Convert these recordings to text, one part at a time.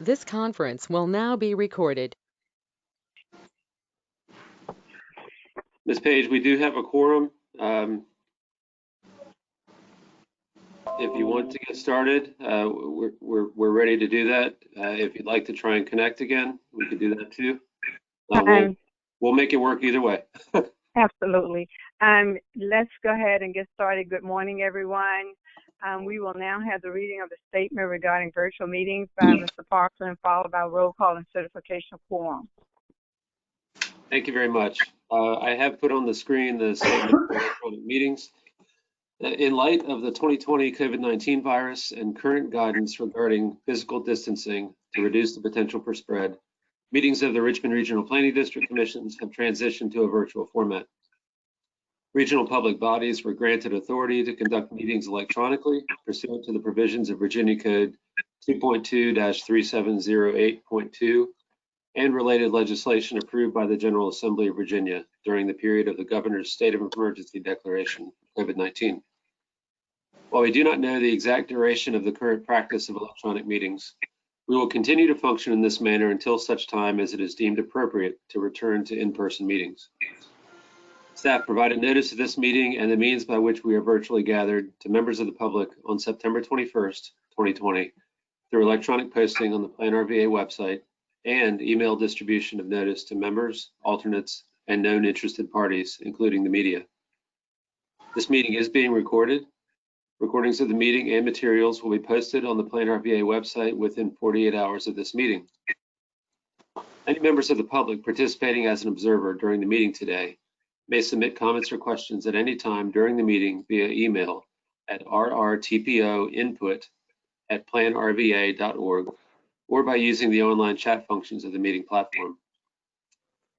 This conference will now be recorded. Ms. Page, we do have a quorum. If you want to get started, we're ready to do that. If you'd like to try and connect again, we could do that too. We'll make it work either way. Absolutely. Let's go ahead and get started. Good morning, everyone. We will now have the reading of the statement regarding virtual meetings by Mr. Parkland, followed by roll call and certification of quorum. Thank you very much. I have put on the screen the statement for electronic meetings. In light of the 2020 COVID-19 virus and current guidance regarding physical distancing to reduce the potential for spread, meetings of the Richmond Regional Planning District Commissions have transitioned to a virtual format. Regional public bodies were granted authority to conduct meetings electronically pursuant to the provisions of Virginia Code 2.2-3708.2 and related legislation approved by the General Assembly of Virginia during the period of the Governor's State of Emergency Declaration of COVID-19. While we do not know the exact duration of the current practice of electronic meetings, we will continue to function in this manner until such time as it is deemed appropriate to return to in-person meetings. Staff provided notice of this meeting and the means by which we are virtually gathered to members of the public on September 21st, 2020, through electronic posting on the Plan RVA website and email distribution of notice to members, alternates, and known interested parties, including the media. This meeting is being recorded. Recordings of the meeting and materials will be posted on the Plan RVA website within 48 hours of this meeting. Any members of the public participating as an observer during the meeting today may submit comments or questions at any time during the meeting via email at rrtpoinput@planrva.org or by using the online chat functions of the meeting platform.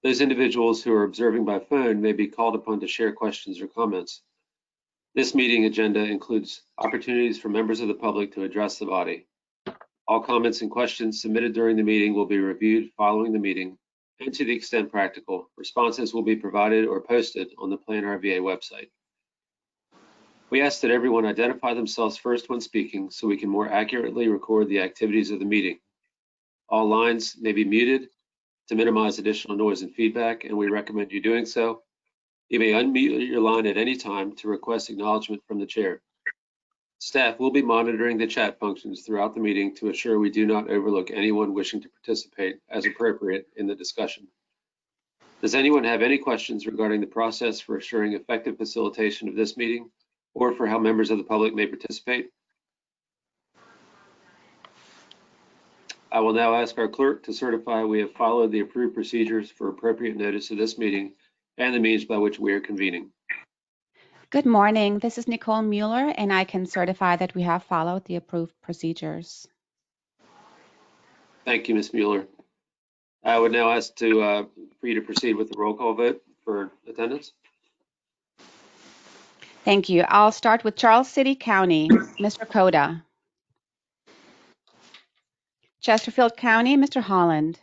Those individuals who are observing by phone may be called upon to share questions or comments. This meeting agenda includes opportunities for members of the public to address the body. All comments and questions submitted during the meeting will be reviewed following the meeting, and to the extent practical, responses will be provided or posted on the Plan RVA website. We ask that everyone identify themselves first when speaking so we can more accurately record the activities of the meeting. All lines may be muted to minimize additional noise and feedback, and we recommend you doing so. You may unmute your line at any time to request acknowledgement from the chair. Staff will be monitoring the chat functions throughout the meeting to assure we do not overlook anyone wishing to participate as appropriate in the discussion. Does anyone have any questions regarding the process for assuring effective facilitation of this meeting or for how members of the public may participate? I will now ask our clerk to certify we have followed the approved procedures for appropriate notice of this meeting and the means by which we are convening. Good morning. This is Nicole Mueller, and I can certify that we have followed the approved procedures. Thank you, Ms. Mueller. I would now ask for you to proceed with the roll call vote for attendance. Thank you. I'll start with Charles City County, Mr. Koda. Chesterfield County, Mr. Holland.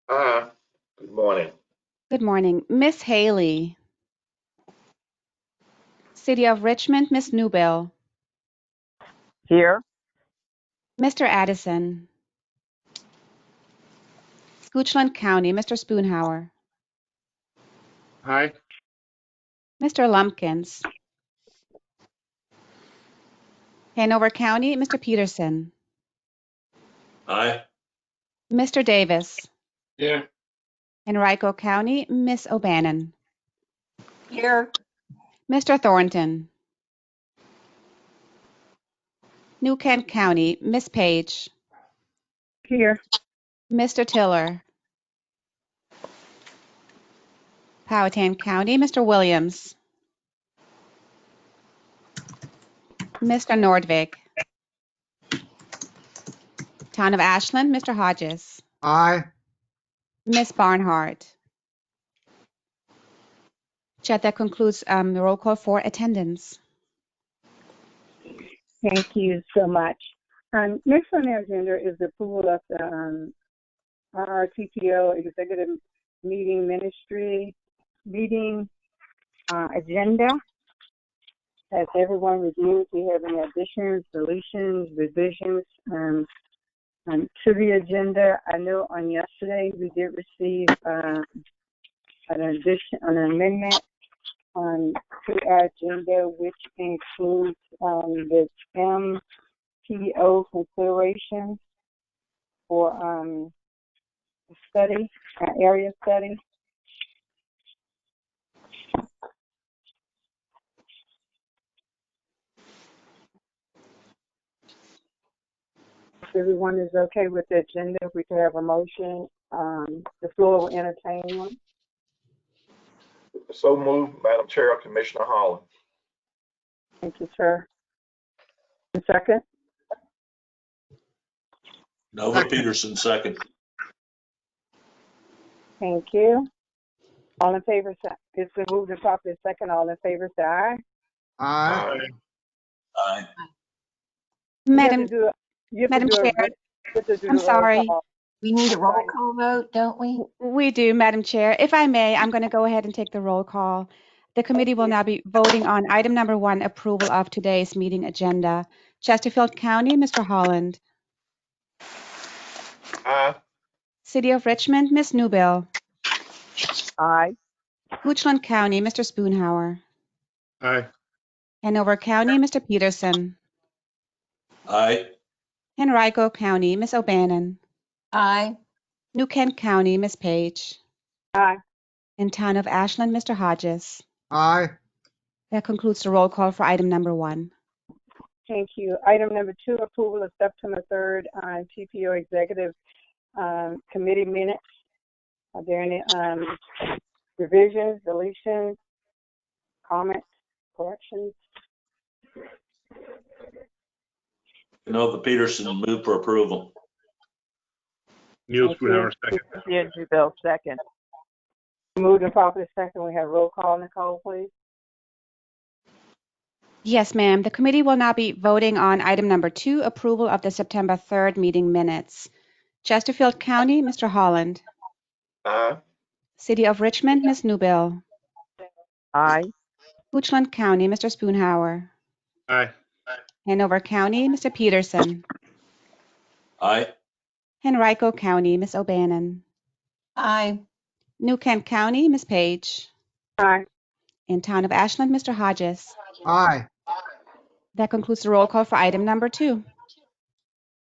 Good morning. Good morning. Miss Haley. City of Richmond, Miss Newbill. Here. Mr. Addison. Goochland County, Mr. Spoonhauer. Hi. Mr. Lumpkins. Hanover County, Mr. Peterson. Aye. Mr. Davis. Here. Henrico County, Miss O'Bannon. Here. Mr. Thornton. New Kent County, Miss Page. Here. Mr. Tiller. Powhatan County, Mr. Williams. Mr. Nordvig. Town of Ashland, Mr. Hodges. Aye. Miss Barnhart. Chat, that concludes the roll call for attendance. Thank you so much. Next on the agenda is the approval of the RRTPO Executive Meeting agenda. Has everyone reviewed? Do you have any additions, deletions, revisions? To the agenda, I know on yesterday we did receive an amendment to our agenda, which includes the Mpo consideration for study, area study. If everyone is okay with the agenda, if we could have a motion, the floor will entertain one. So moved, Madam Chair, Commissioner Holland. Thank you, sir. A second? Nova Peterson, second. Thank you. All in favor, say it's been moved and properly second. All in favor, say aye. Aye. Aye. Madam Chair, You have to do I'm the roll sorry. call. We need a roll call vote, don't we? We do, Madam Chair. If I may, I'm going to go ahead and take the roll call. The committee will now be voting on item number 1, approval of today's meeting agenda. Chesterfield County, Mr. Holland. Aye. City of Richmond, Ms. Newbill. Aye. Goochland County, Mr. Spoonhour. Aye. Hanover County, Mr. Peterson. Aye. Henrico County, Ms. O'Bannon. Aye. New Kent County, Ms. Page. Aye. And Town of Ashland, Mr. Hodges. Aye. That concludes the roll call for item number 1. Thank you. Item number 2, approval of September 3rd TPO executive committee minutes. Are there any revisions, deletions, comments, corrections? Nova Peterson, move for approval. Neil Spoonhour, second. Bill, second. Moved and properly second. We have roll call. Nicole, please. Yes, ma'am. The committee will now be voting on item number 2, approval of the September 3rd meeting minutes. Chesterfield County, Mr. Holland. Aye. City of Richmond, Ms. Newbill. Aye. Goochland County, Mr. Spoonhour. Aye. Hanover County, Mr. Peterson. Aye. Henrico County, Ms. O'Bannon. Aye. New Kent County, Ms. Page. Aye. And Town of Ashland, Mr. Hodges. Aye. That concludes the roll call for item number 2.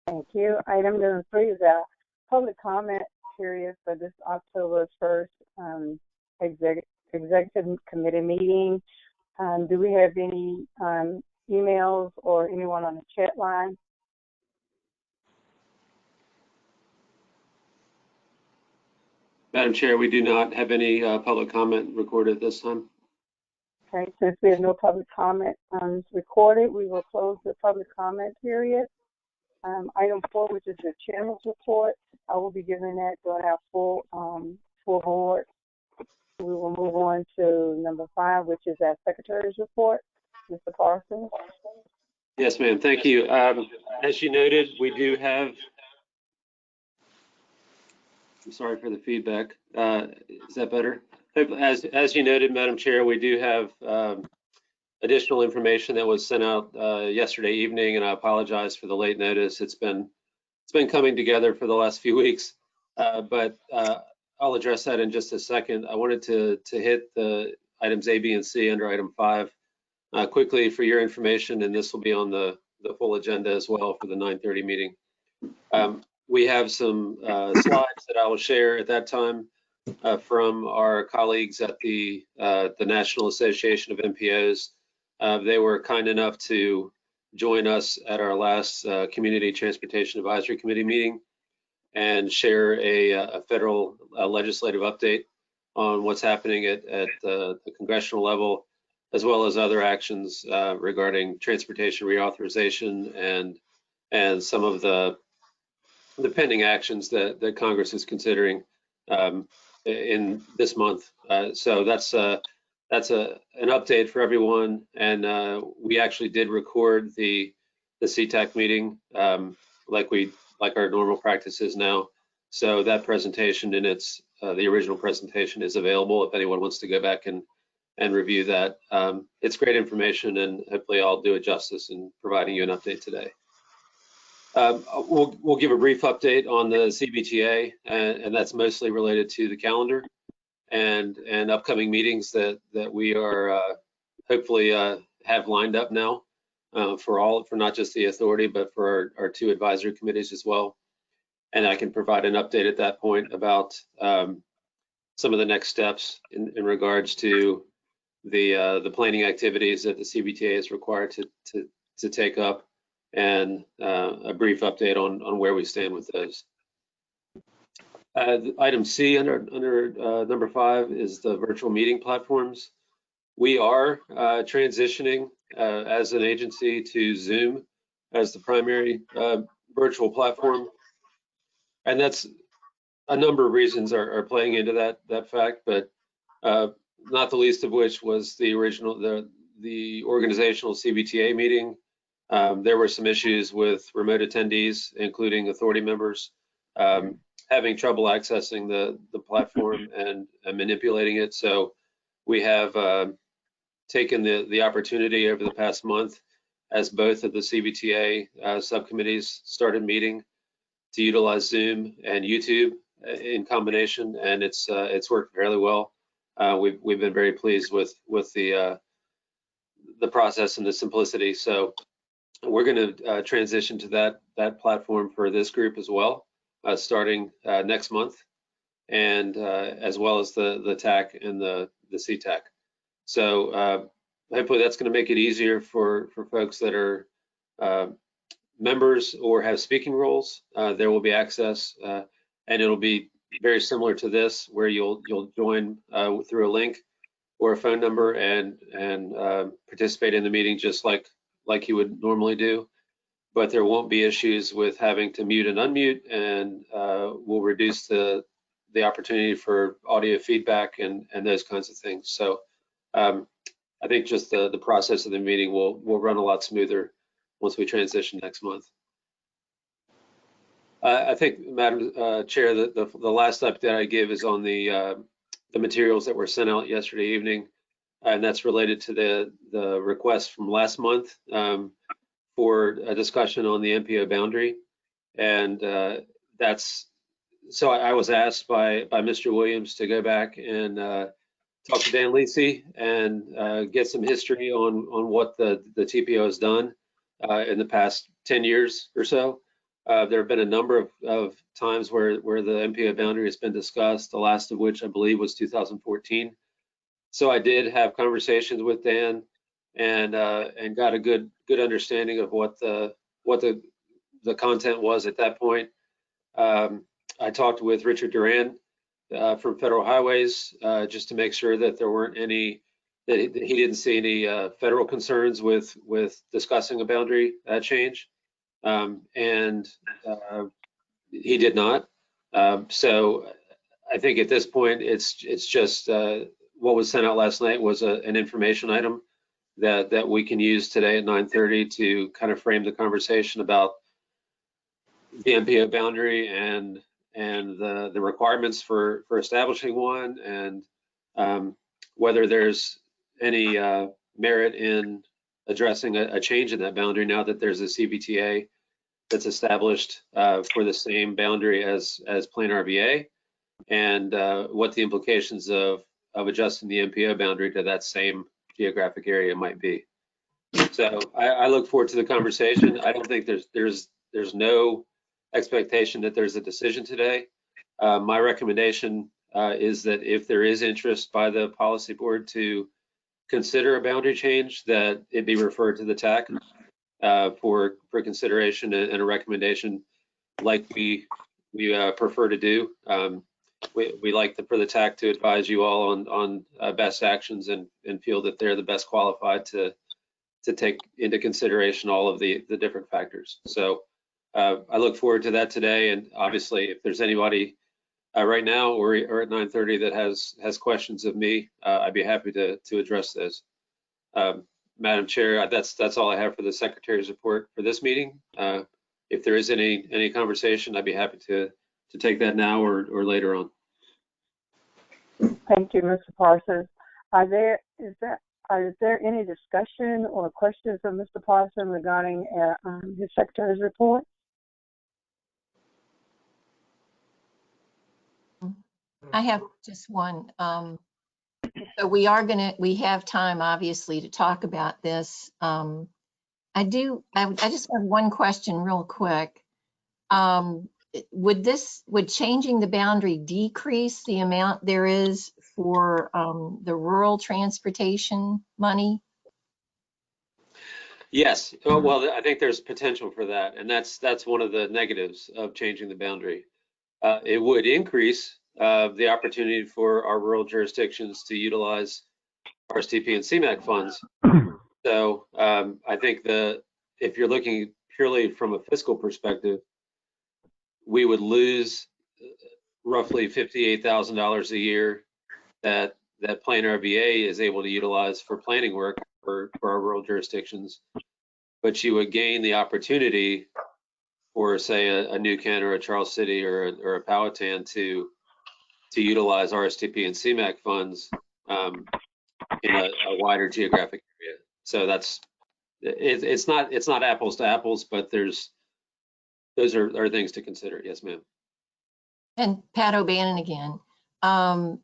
Thank you. Item number 3 is our public comment period for this October 1st executive committee meeting. Do we have any emails or anyone on the chat line? Madam Chair, we do not have any public comment recorded at this time. Okay, since we have no public comment recorded, we will close the public comment period. Item 4, which is the chairman's report, I will be giving that during our full board. We will move on to number 5, which is our secretary's report. Mr. Parsons. Yes, ma'am. Thank you. As you noted, we do have. I'm sorry for the feedback. Is that better? As you noted, Madam Chair, we do have additional information that was sent out yesterday evening, and I apologize for the late notice. It's been coming together for the last few weeks, but I'll address that in just a second. I wanted to hit the items A, B, and C under item 5 quickly for your information, and this will be on the full agenda as well for the 9:30 meeting. We have some slides that I will share at that time from our colleagues at the National Association of MPOs. They were kind enough to join us at our last Community Transportation Advisory Committee meeting and share a federal legislative update on what's happening at the congressional level, as well as other actions regarding transportation reauthorization and some of the pending actions that Congress is considering in this month. So that's an update for everyone. And we actually did record the CTAC meeting like our normal practice is now. So that presentation in its the original presentation is available if anyone wants to go back and review that. It's great information, and hopefully I'll do it justice in providing you an update today. We'll give a brief update on the CBTA, and that's mostly related to the calendar and upcoming meetings that we are hopefully have lined up now for not just the authority, but for our 2 advisory committees as well. And I can provide an update at that point about some of the next steps in regards to the planning activities that the CBTA is required to take up, and a brief update on where we stand with those. Item C under number 5 is the virtual meeting platforms. We are transitioning as an agency to Zoom as the primary virtual platform, and that's a number of reasons are playing into that fact, but not the least of which was the organizational CBTA meeting. There were some issues with remote attendees, including authority members, having trouble accessing the platform and manipulating it. So we have taken the opportunity over the past month, as both of the CBTA subcommittees started meeting, to utilize Zoom and YouTube in combination, and it's worked fairly well. We've been very pleased with the process and the simplicity. So we're going to transition to that platform for this group as well, starting next month, and as well as the TAC and the CTAC. So hopefully that's going to make it easier for folks that are members or have speaking roles. There will be access, and it'll be very similar to this, where you'll join through a link or a phone number and participate in the meeting just like you would normally do. But there won't be issues with having to mute and unmute, and we'll reduce the opportunity for audio feedback and those kinds of things. So I think just the process of the meeting will run a lot smoother once we transition next month. I think, Madam Chair, the last update I give is on the materials that were sent out yesterday evening, and that's related to the request from last month for a discussion on the Mpo boundary. And so I was asked by Mr. Williams to go back and talk to Dan Lisi and get some history on what the TPO has done in the past 10 years or so. There have been a number of times where the Mpo boundary has been discussed, the last of which I believe was 2014. So I did have conversations with Dan and got a good understanding of what the content was at that point. I talked with Richard Duran from Federal Highways just to make sure that there weren't any, that he didn't see any federal concerns with discussing a boundary change, and he did not. So I think at this point it's just what was sent out last night was an information item that we can use today at 9:30 to kind of frame the conversation about the Mpo boundary and the requirements for establishing one, and whether there's any merit in addressing a change in that boundary now that there's a CBTA that's established for the same boundary as Plain RVA, and what the implications of adjusting the Mpo boundary to that same geographic area might be. So I look forward to the conversation. I don't think there's no expectation that there's a decision today. My recommendation is that if there is interest by the policy board to consider a boundary change, that it be referred to the TAC for consideration and a recommendation, like we prefer to do. We like for the TAC to advise you all on best actions and feel that they're the best qualified to take into consideration all of the different factors. So I look forward to that today, and obviously if there's anybody right now or at 9:30 that has questions of me, I'd be happy to address those. Madam Chair, that's all I have for the Secretary's report for this meeting. If there is any conversation, I'd be happy to take that now or later on. Thank you, Mr. Parsons. Is there any discussion or questions of Mr. Parsons regarding his Secretary's report? I have just one. So we have time, obviously, to talk about this. I just have one question real quick. Would changing the boundary decrease the amount there is for the rural transportation money? Yes. Well, I think there's potential for that, and that's one of the negatives of changing the boundary. It would increase the opportunity for our rural jurisdictions to utilize RSTP and CMAQ funds. So I think if you're looking purely from a fiscal perspective, we would lose roughly $58,000 a year that Plan RVA is able to utilize for planning work for our rural jurisdictions. But you would gain the opportunity for, say, a New Kent or a Charles City or a Powhatan to utilize RSTP and CMAQ funds in a wider geographic area. So it's not apples to apples, but those are things to consider. Yes, ma'am. And Pat O'Bannon again. And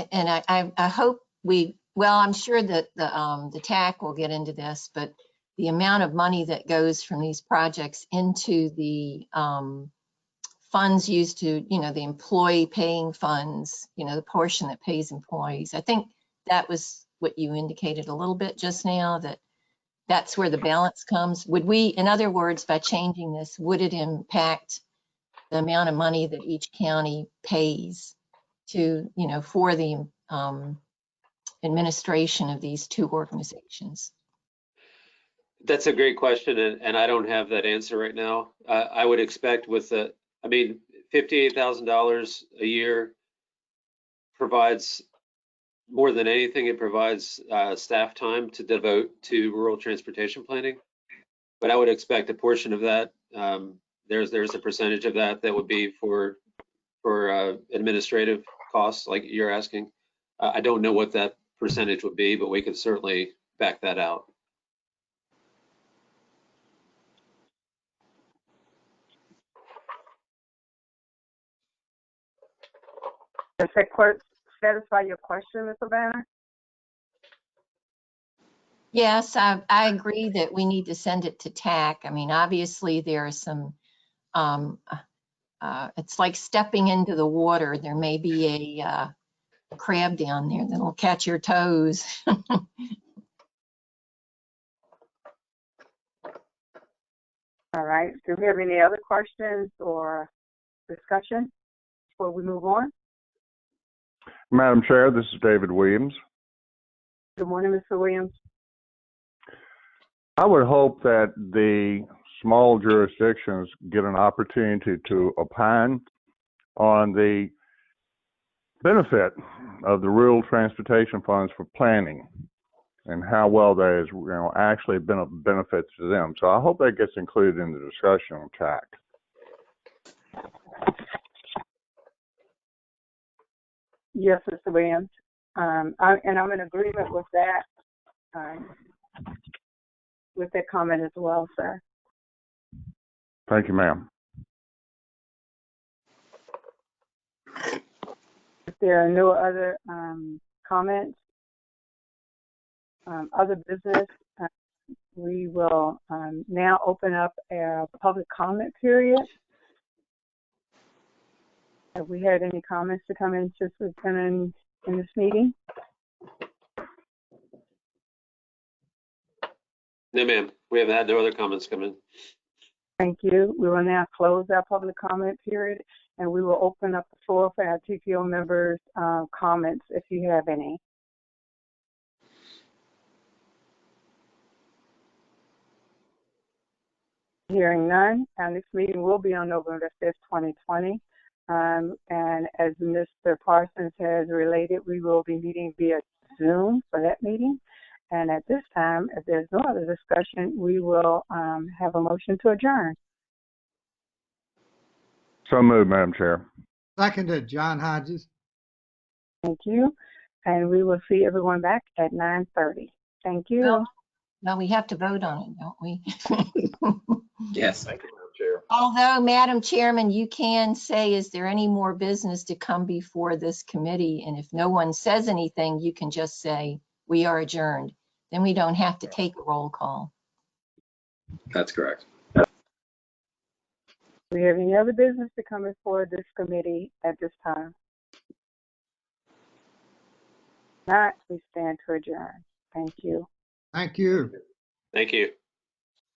I hope I'm sure that the TAC will get into this, but the amount of money that goes from these projects into the funds used to, the employee paying funds, the portion that pays employees. I think that was what you indicated a little bit just now, that's where the balance comes. Would we, in other words, by changing this, would it impact the amount of money that each county pays to, for the administration of these two organizations? That's a great question, and I don't have that answer right now. I would expect $58,000 a year provides more than anything. It provides staff time to devote to rural transportation planning. But I would expect a portion of that. There's a percentage of that would be for administrative costs, like you're asking. I don't know what that percentage would be, but we could certainly back that out. Does that satisfy your question, Mr. Banner? Yes, I agree that we need to send it to TAC. I mean, obviously there are some, it's like stepping into the water. There may be a crab down there that'll catch your toes. All right. Do we have any other questions or discussion before we move on? Madam Chair, this is David Williams. Good morning, Mr. Williams. I would hope that the small jurisdictions get an opportunity to opine on the benefit of the rural transportation funds for planning and how well that is, actually been a benefit to them. So I hope that gets included in the discussion on TAC. Yes, Mr. Williams. I'm in agreement with that comment as well, sir. Thank you, ma'am. If there are no other comments, other business, we will now open up a public comment period. Have we had any comments to come in since we've been in this meeting? No, ma'am. We haven't had no other comments come in. Thank you. We will now close our public comment period, and we will open up the floor for our TPO members' comments, if you have any. Hearing none, our next meeting will be on November 5th, 2020. And as Mr. Parsons has related, we will be meeting via Zoom for that meeting. And at this time, if there's no other discussion, we will have a motion to adjourn. So moved, Madam Chair. Seconded, John Hodges. Thank you. And we will see everyone back at 9:30. Thank you. Well, we have to vote on it, don't we? Yes. Thank you, Madam Chair. Although, Madam Chairman, you can say, is there any more business to come before this committee? And if no one says anything, you can just say, we are adjourned. Then we don't have to take a roll call. That's correct. Do we have any other business to come before this committee at this time? Not, we stand to adjourn. Thank you. Thank you. Thank you.